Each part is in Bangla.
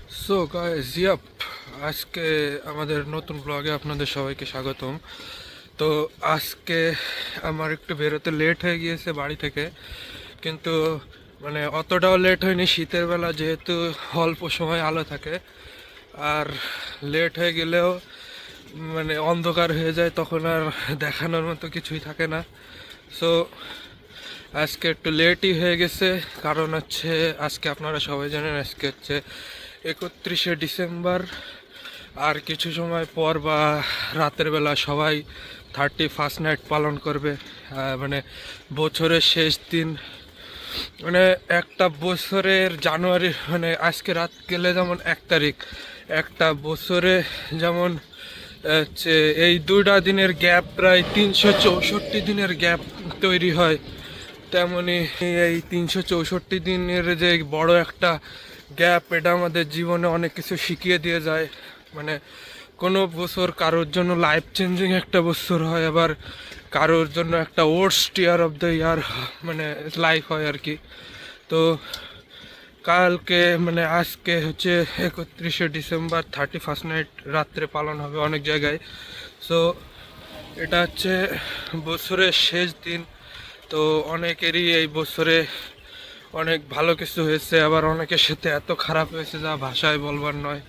সো গাইস ইয়াপ আজকে আমাদের নতুন ব্লগে আপনাদের সবাইকে স্বাগতম। তো আজকে আমার একটু বেরোতে লেট হয়ে গিয়েছে বাড়ি থেকে, কিন্তু মানে অতটাও লেট হয়নি। শীতের বেলা যেহেতু অল্প সময় আলো থাকে, আর লেট হয়ে গেলেও মানে অন্ধকার হয়ে যায়, তখন আর দেখানোর মতো কিছুই থাকে না। সো আজকে একটু লেটই হয়ে গেছে, কারণ হচ্ছে আজকে আপনারা সবাই জানেন আজকে হচ্ছে 31শে ডিসেম্বর। আর কিছু সময় পর বা রাতের বেলা সবাই 31st নাইট পালন করবে। মানে বছরের শেষ দিন, মানে একটা বছরের জানুয়ারি মানে আজকে রাত গেলে যেমন 1 তারিখ, একটা বছরে যেমন হচ্ছে এই দুইটা দিনের গ্যাপ প্রায় 364 দিনের গ্যাপ তৈরি হয়, তেমনি এই 364 দিনের যে বড় একটা গ্যাপ, এটা আমাদের জীবনে অনেক কিছু শিখিয়ে দিয়ে যায়। মানে কোনো বছর কারোর জন্য লাইফ চেঞ্জিং একটা বছর হয়, আবার কারোর জন্য একটা worst year of the year মানে লাইফ হয় আর কি। তো কালকে মানে আজকে হচ্ছে 31শে ডিসেম্বর, 31st নাইট রাত্রে পালন হবে অনেক জায়গায়। সো এটা হচ্ছে বছরের শেষ দিন। তো অনেকেরই এই বছরে অনেক ভালো কিছু হয়েছে, আবার অনেকের সাথে এত খারাপ হয়েছে যা ভাষায় বলবার নয়।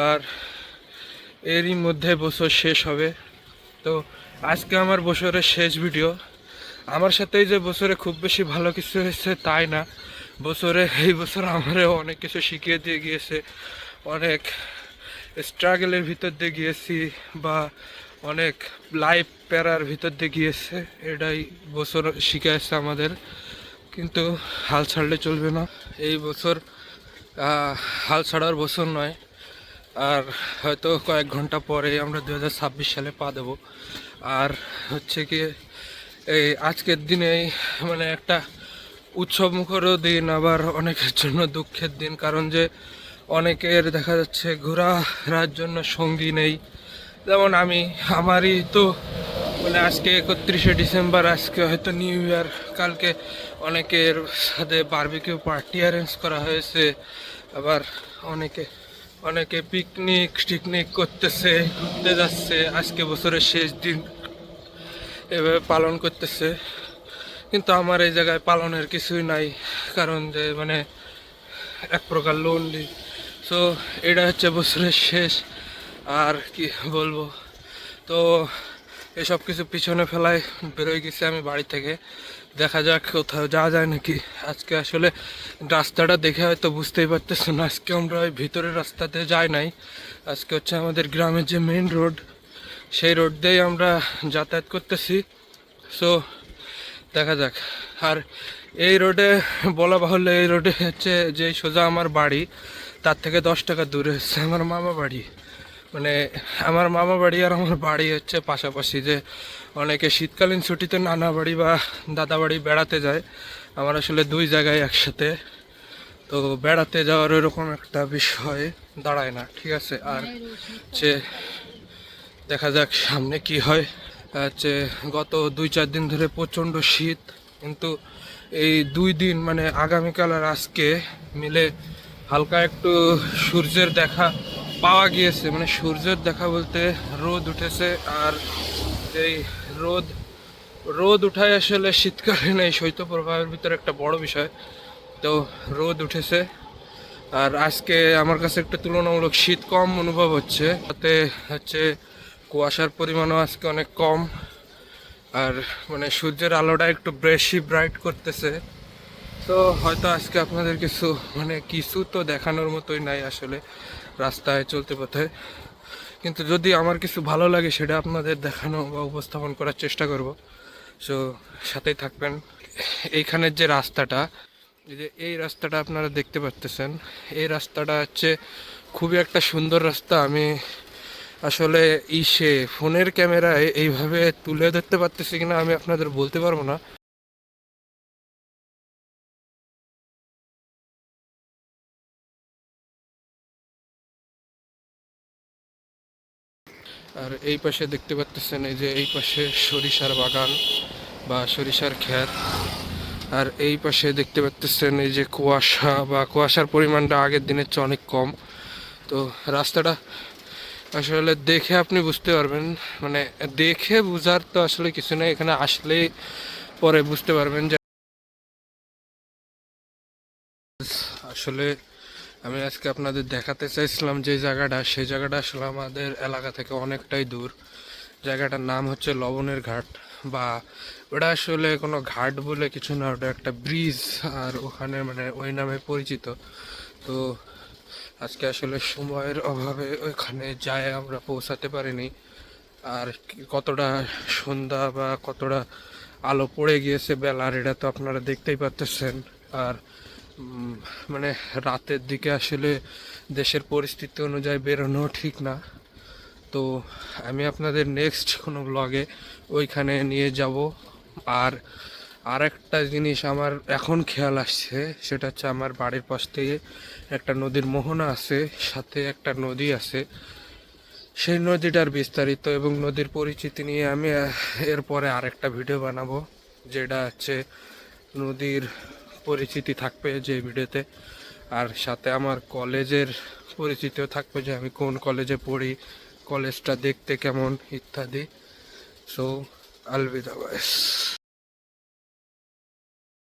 আর এরই মধ্যে বছর শেষ হবে। তো আজকে আমার বছরের শেষ ভিডিও। আমার সাথেই যে বছরে খুব বেশি ভালো কিছু হয়েছে তাই না, এই বছর আমারও অনেক কিছু শিখিয়ে দিয়ে গিয়েছে। অনেক স্ট্রাগলের ভিতর দিয়ে গিয়েছি, বা অনেক লাইফ প্যারার ভিতর দিয়ে গিয়েছে, এটাই বছর শিখিয়েছে আমাদের। কিন্তু হাল ছাড়লে চলবে না। এই বছর হাল ছাড়ার বছর নয়, আর হয়তো কয়েক ঘন্টা পরে আমরা 2026 সালে পা দেবো। আর হচ্ছে কি, এই আজকের দিনেই মানে একটা উৎসব মুখরও দিন, আবার অনেকের জন্য দুঃখের দিন, কারণ যে অনেকের দেখা যাচ্ছে ঘোরার জন্য সঙ্গী নেই। যেমন আমারই তো মানে আজকে 31শে ডিসেম্বর, আজকে হয়তো নিউ ইয়ার, কালকে অনেকের সাথে বারবিকিউ পার্টি অ্যারেঞ্জ করা হয়েছে, আবার অনেকে অনেকে পিকনিক টিকনিক করতেছে, ঘুরতে যাচ্ছে, আজকে বছরের শেষ দিন এভাবে পালন করতেছে। কিন্তু আমার এই জায়গায় পালনের কিছুই নাই, কারণ যে মানে এক প্রকার লোনলি। সো এটা হচ্ছে বছরের শেষ, আর কি বলবো। তো এসব কিছু পিছনে ফেলায় বেরোয় গেছি আমি বাড়ি থেকে। দেখা যাক কোথাও যাওয়া যায় নাকি। আজকে আসলে রাস্তাটা দেখে হয়তো বুঝতেই পারতেছেন, আজকে আমরা ওই ভিতরের রাস্তাতে যাই নাই। আজকে হচ্ছে আমাদের গ্রামের যে মেইন রোড, সেই রোড দিয়েই আমরা যাতায়াত করতেছি। সো দেখা যাক। আর এই রোডে বলা বাহুল্য, এই রোডে হচ্ছে যে সোজা আমার বাড়ি, তার থেকে 10 টাকা দূরে হচ্ছে আমার মামা বাড়ি। মানে আমার মামা বাড়ি আর আমার বাড়ি হচ্ছে পাশাপাশি। যে অনেকে শীতকালীন ছুটিতে নানা বাড়ি বা দাদা বাড়ি বেড়াতে যায়, আমার আসলে দুই জায়গায় একসাথে। তো বেড়াতে যাওয়ার ওরকম একটা বিষয় দাঁড়ায় না, ঠিক আছে। আর হচ্ছে দেখা যাক সামনে কি হয়। হচ্ছে গত 2-4 দিন ধরে প্রচণ্ড শীত, কিন্তু এই 2 দিন মানে আগামীকাল আর আজকে মিলে হালকা একটু সূর্যের দেখা পাওয়া গিয়েছে। মানে সূর্যের দেখা বলতে রোদ উঠেছে, আর এই রোদ রোদ উঠায় আসলে শীতকালীন এই শৈত্যপ্রবাহের ভিতরে একটা বড় বিষয়। তো রোদ উঠেছে, আর আজকে আমার কাছে একটু তুলনামূলক শীত কম অনুভব হচ্ছে। তাতে হচ্ছে কুয়াশার পরিমাণও আজকে অনেক কম, আর মানে সূর্যের আলোটা একটু বেশি ব্রাইট করতেছে। তো হয়তো আজকে আপনাদের কিছু তো দেখানোর মতোই নাই আসলে রাস্তায় চলতে পথে। কিন্তু যদি আমার কিছু ভালো লাগে সেটা আপনাদের দেখানো বা উপস্থাপন করার চেষ্টা করব। সো সাথেই থাকবেন। এইখানের যে রাস্তাটা, এই রাস্তাটা আপনারা দেখতে পাচ্তেছেন, এই রাস্তাটা হচ্ছে খুবই একটা সুন্দর রাস্তা। আমি আসলে ফোনের ক্যামেরায় এইভাবে তুলে ধরতে পারতেছি কিনা আমি আপনাদের বলতে পারবো না। আর এই পাশে দেখতে পাচ্তেছেন, এই যে এই পাশে সরিষার বাগান বা সরিষার ক্ষেত। আর এই পাশে দেখতে পাচ্ছেন এই যে কুয়াশা বা কুয়াশার পরিমাণটা আগের দিনের চেয়ে অনেক কম। তো রাস্তাটা আসলে দেখে আপনি বুঝতে পারবেন, মানে দেখে বুঝার তো আসলে কিছু নেই, এখানে আসলেই পরে বুঝতে পারবেন যে আসলে আমি আজকে আপনাদের দেখাতে চাইছিলাম যে জায়গাটা, সেই জায়গাটা আসলে আমাদের এলাকা থেকে অনেকটাই দূর। জায়গাটার নাম হচ্ছে লবণের ঘাট, বা ওটা আসলে কোনো ঘাট বলে কিছু না, ওটা একটা ব্রিজ, আর ওখানে মানে ওই নামে পরিচিত। তো আজকে আসলে সময়ের অভাবে ওইখানে যায় আমরা পৌঁছাতে পারিনি। আর কতটা সন্ধ্যা বা কতটা আলো পড়ে গিয়েছে বেলার, এটা তো আপনারা দেখতেই পাচ্ছেন। আর মানে রাতের দিকে আসলে দেশের পরিস্থিতি অনুযায়ী বেরোনো ঠিক না। তো আমি আপনাদের নেক্সট কোনো ব্লগে ওইখানে নিয়ে যাব। আর আরেকটা জিনিস আমার এখন খেয়াল আসছে, সেটা হচ্ছে আমার বাড়ির পাশ থেকে একটা নদীর মোহনা আছে, সাথে একটা নদী আছে। সেই নদীটার বিস্তারিত এবং নদীর পরিচিতি নিয়ে আমি এরপরে আরেকটা ভিডিও বানাবো, যেটা হচ্ছে নদীর পরিচিতি থাকবে যে ভিডিওতে। আর সাথে আমার কলেজের পরিচিতিও থাকবে, যে আমি কোন কলেজে পড়ি, কলেজটা দেখতে কেমন ইত্যাদি। সো আলবিদা গাইস।